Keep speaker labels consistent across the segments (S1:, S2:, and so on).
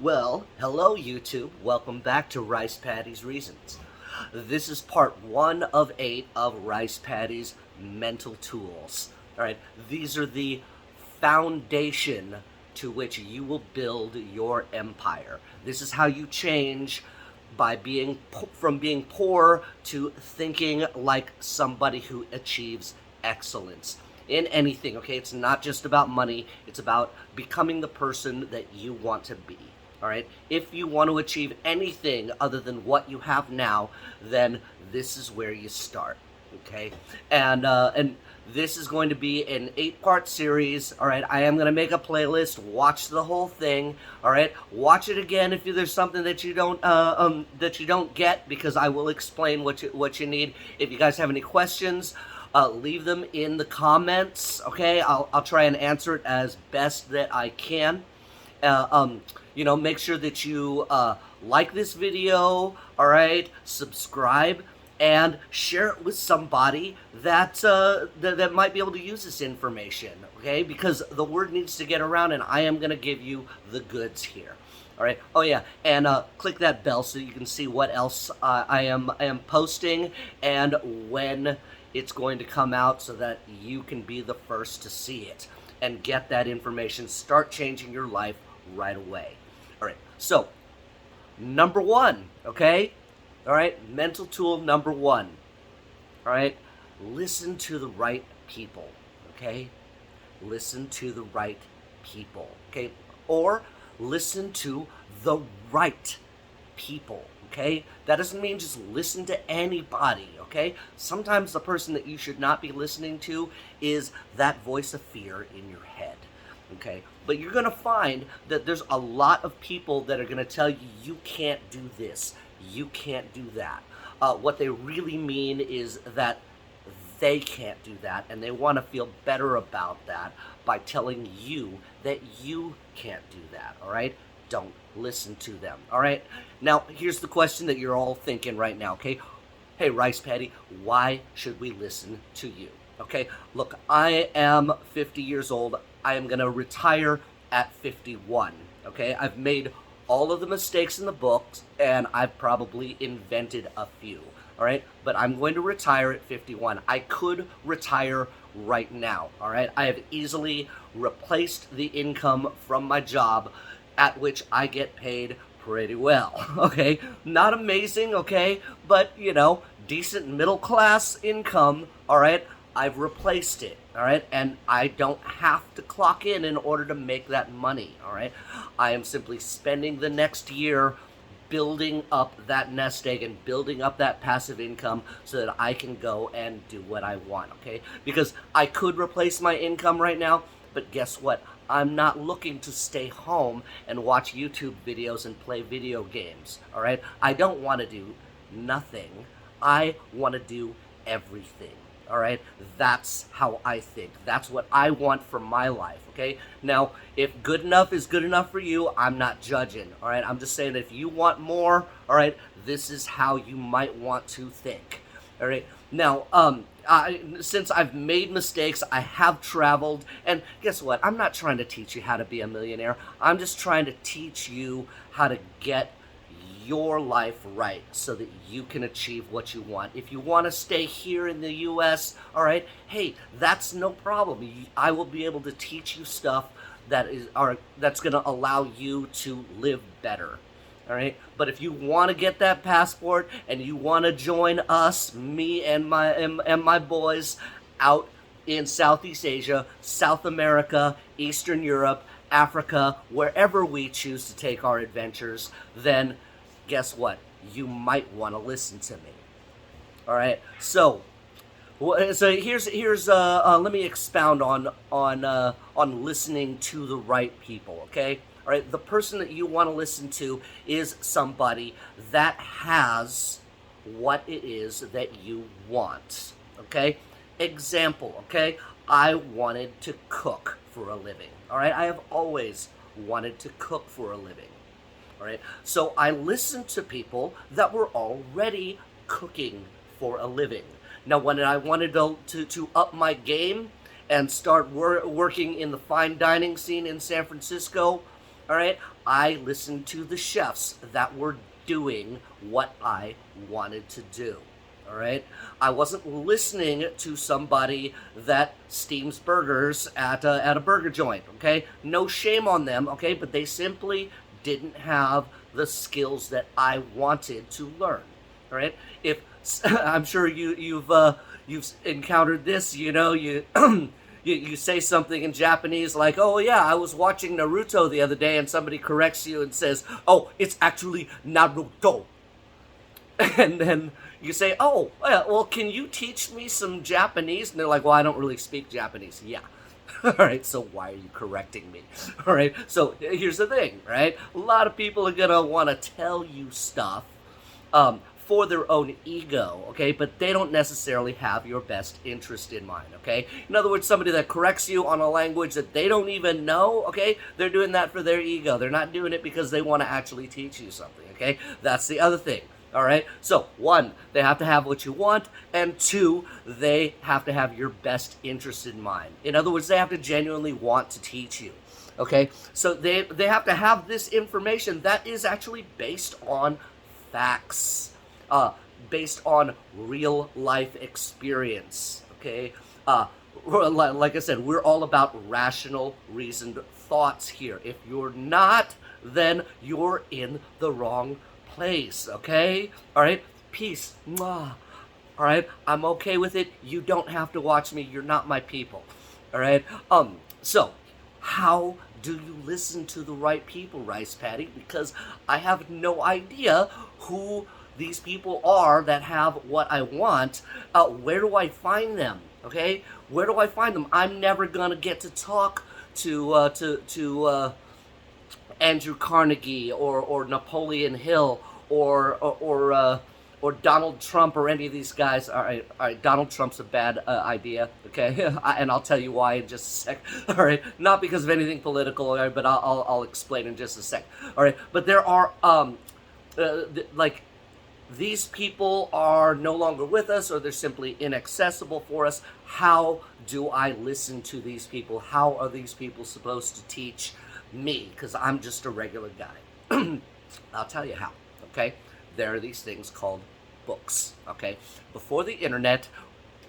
S1: Well, hello YouTube. Welcome back to Ricepaddy's Reasons. This is part 1 of 8 of Ricepaddy's mental tools. Alright, these are the foundation to which you will build your empire. This is how you change by from being poor to thinking like somebody who achieves excellence in anything. Okay, it's not just about money, it's about becoming the person that you want to be. All right, if you want to achieve anything other than what you have now, then this is where you start. Okay, and this is going to be an 8-part series. All right, I am going to make a playlist. Watch the whole thing. All right, watch it again if there's something that you don't get, because I will explain what you need. If you guys have any questions, leave them in the comments. Okay, I'll try and answer it as best that I can. Make sure that you like this video, all right, subscribe, and share it with somebody that might be able to use this information, okay? Because the word needs to get around, and I am going to give you the goods here, all right? Oh, yeah, and click that bell so you can see what else I am posting and when it's going to come out, so that you can be the first to see it and get that information. Start changing your life right away. All right, so number 1, okay? All right, mental tool number 1. All right, listen to the right people, okay? Listen to the right people, okay? Or listen to the right people, okay? That doesn't mean just listen to anybody, okay? Sometimes the person that you should not be listening to is that voice of fear in your head. Okay, but you're going to find that there's a lot of people that are going to tell you you can't do this, you can't do that. What they really mean is that they can't do that, and they want to feel better about that by telling you that you can't do that, all right? Don't listen to them, all right? Now, here's the question that you're all thinking right now, okay? Hey, Ricepaddy, why should we listen to you? Okay, look, I am 50 years old. I am going to retire at 51, okay? I've made all of the mistakes in the books, and I've probably invented a few, all right? But I'm going to retire at 51. I could retire right now, all right? I have easily replaced the income from my job, at which I get paid pretty well, okay? Not amazing, okay? But, decent middle-class income, all right? I've replaced it, all right? And I don't have to clock in order to make that money, all right? I am simply spending the next year building up that nest egg and building up that passive income so that I can go and do what I want, okay? Because I could replace my income right now, but guess what? I'm not looking to stay home and watch YouTube videos and play video games, all right? I don't want to do nothing. I want to do everything. All right, that's how I think. That's what I want for my life, okay? Now, if good enough is good enough for you, I'm not judging, all right? I'm just saying that if you want more, all right, this is how you might want to think, all right? Now, since I've made mistakes, I have traveled, and guess what? I'm not trying to teach you how to be a millionaire. I'm just trying to teach you how to get your life right so that you can achieve what you want. If you want to stay here in the US, all right, hey, that's no problem. I will be able to teach you stuff that's going to allow you to live better. All right, but if you want to get that passport and you want to join us, me and my boys out in Southeast Asia, South America, Eastern Europe, Africa, wherever we choose to take our adventures, then guess what? You might want to listen to me. All right. So here's let me expound on listening to the right people. Okay. All right. The person that you want to listen to is somebody that has what it is that you want. Okay. Example. Okay. I wanted to cook for a living. All right. I have always wanted to cook for a living. All right, so I listened to people that were already cooking for a living. Now, when I wanted to up my game and start working in the fine dining scene in San Francisco, All right, I listened to the chefs that were doing what I wanted to do. All right, I wasn't listening to somebody that steams burgers at a burger joint. Okay, no shame on them. Okay, but they simply didn't have the skills that I wanted to learn. All right, if I'm sure you've encountered this, you say something in Japanese like, "Oh yeah, I was watching Naruto the other day," and somebody corrects you and says, "Oh, it's actually Naruto." And then you say, "Oh, well, can you teach me some Japanese?" And they're like, "Well, I don't really speak Japanese." Yeah. All right, so why are you correcting me? All right, so here's the thing, right? A lot of people are gonna want to tell you stuff for their own ego, okay? But they don't necessarily have your best interest in mind, okay? In other words, somebody that corrects you on a language that they don't even know, okay? They're doing that for their ego. They're not doing it because they want to actually teach you something, okay? That's the other thing. All right. So, one, they have to have what you want, and two, they have to have your best interest in mind. In other words, they have to genuinely want to teach you. Okay. So they have to have this information that is actually based on facts, based on real life experience. Okay. Like I said, we're all about rational, reasoned thoughts here. If you're not, then you're in the wrong place, okay? All right? Peace. Mwah. All right? I'm okay with it. You don't have to watch me. You're not my people. All right? So, how do you listen to the right people, Rice Paddy? Because I have no idea who these people are that have what I want. Where do I find them? Okay? Where do I find them? I'm never gonna get to talk to Andrew Carnegie or Napoleon Hill or Donald Trump or any of these guys. All right. Donald Trump's a bad idea. Okay, and I'll tell you why in just a sec. All right, not because of anything political, all right, but I'll explain in just a sec. All right, but there are like these people are no longer with us, or they're simply inaccessible for us. How do I listen to these people? How are these people supposed to teach me? Because I'm just a regular guy. I'll tell you how, okay? There are these things called books, okay? Before the internet,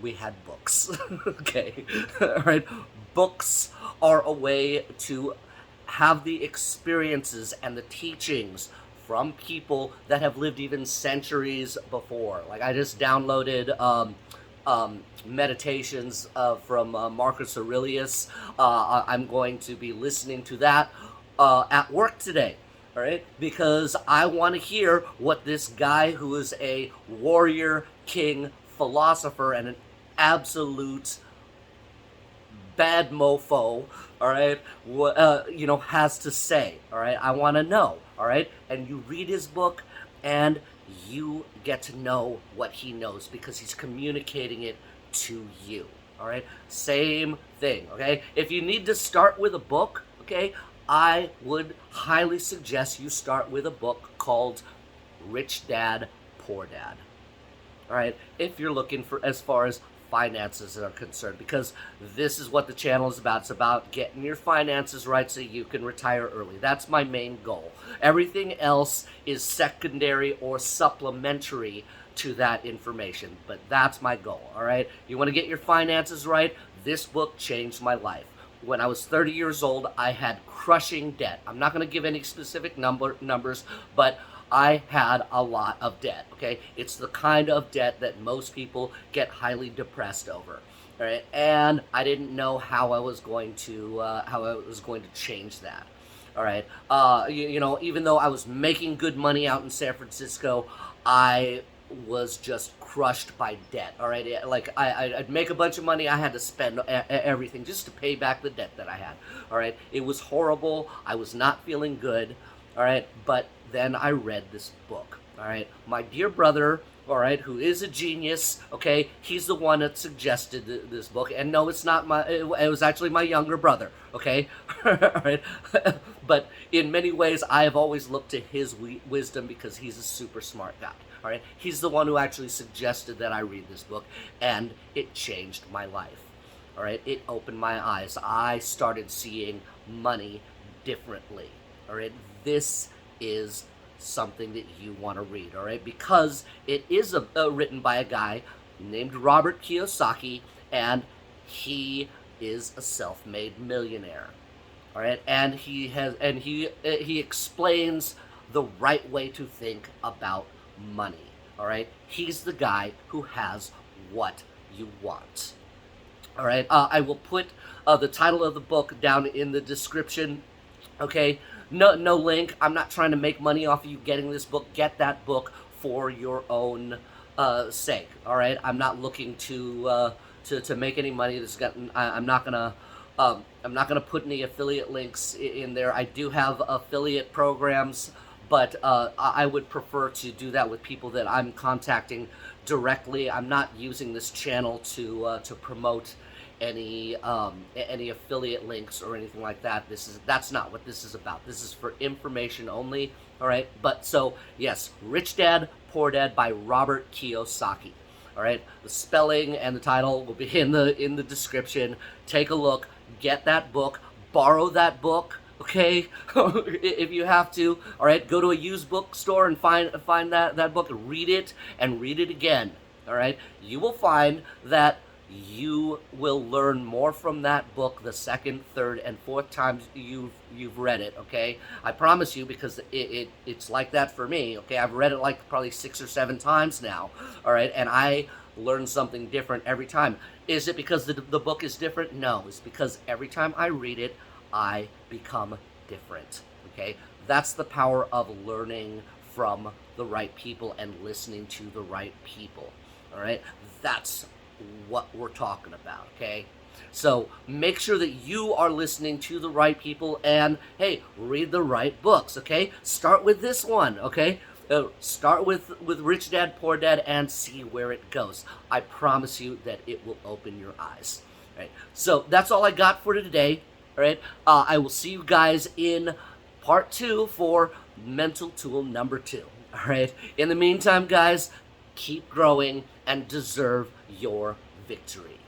S1: we had books, okay? All right? Books are a way to have the experiences and the teachings from people that have lived even centuries before. Like I just downloaded meditations from Marcus Aurelius. I'm going to be listening to that at work today. All right, because I want to hear what this guy who is a warrior, king, philosopher, and an absolute bad mofo, all right, has to say. All right, I want to know. All right, and you read his book, and you get to know what he knows because he's communicating it to you. All right, same thing. Okay, if you need to start with a book, okay, I would highly suggest you start with a book called Rich Dad, Poor Dad. All right, if you're looking for as far as finances are concerned, because this is what the channel is about. It's about getting your finances right so you can retire early. That's my main goal. Everything else is secondary or supplementary to that information, but that's my goal. All right, you want to get your finances right? This book changed my life. When I was 30 years old, I had crushing debt. I'm not going to give any specific numbers, but I had a lot of debt, okay? It's the kind of debt that most people get highly depressed over, all right? And I didn't know how I was going to change that, all right? Even though I was making good money out in San Francisco, I was just crushed by debt, all right? Like, I'd make a bunch of money, I had to spend everything just to pay back the debt that I had, all right? It was horrible, I was not feeling good, all right? But then I read this book, all right? My dear brother, all right, who is a genius, okay? He's the one that suggested this book, and no, it's not it was actually my younger brother, okay? All right? But in many ways, I have always looked to his wisdom because he's a super smart guy. All right, he's the one who actually suggested that I read this book, and it changed my life. All right, it opened my eyes. I started seeing money differently. All right, this is something that you want to read. All right, because it is written by a guy named Robert Kiyosaki, and he is a self-made millionaire. All right, and he explains the right way to think about money. All right, he's the guy who has what you want. All right, I will put the title of the book down in the description. Okay, no link. I'm not trying to make money off of you getting this book. Get that book for your own sake. All right, I'm not looking to make any money. I'm not gonna put any affiliate links in there. I do have affiliate programs, but I would prefer to do that with people that I'm contacting directly. I'm not using this channel to promote any affiliate links or anything like that. That's not what this is about. This is for information only. All right. But so yes, Rich Dad Poor Dad by Robert Kiyosaki. All right. The spelling and the title will be in the description. Take a look. Get that book. Borrow that book. Okay, if you have to. All right, go to a used bookstore and find that book and read it again. All right, you will find that you will learn more from that book the second, third, and fourth times you've read it. Okay, I promise you, because it's like that for me. Okay, I've read it like probably 6 or 7 times now. All right, and I learn something different every time. Is it because the book is different? No, it's because every time I read it, I become different. Okay, that's the power of learning from the right people and listening to the right people. All right, that's what we're talking about. Okay, so make sure that you are listening to the right people, and hey, read the right books. Okay, start with this one. Okay, start with Rich Dad Poor Dad and see where it goes. I promise you that it will open your eyes. All right, so that's all I got for today. All right, I will see you guys in part 2 for mental tool number 2. All right, in the meantime, guys, keep growing and deserve your victory.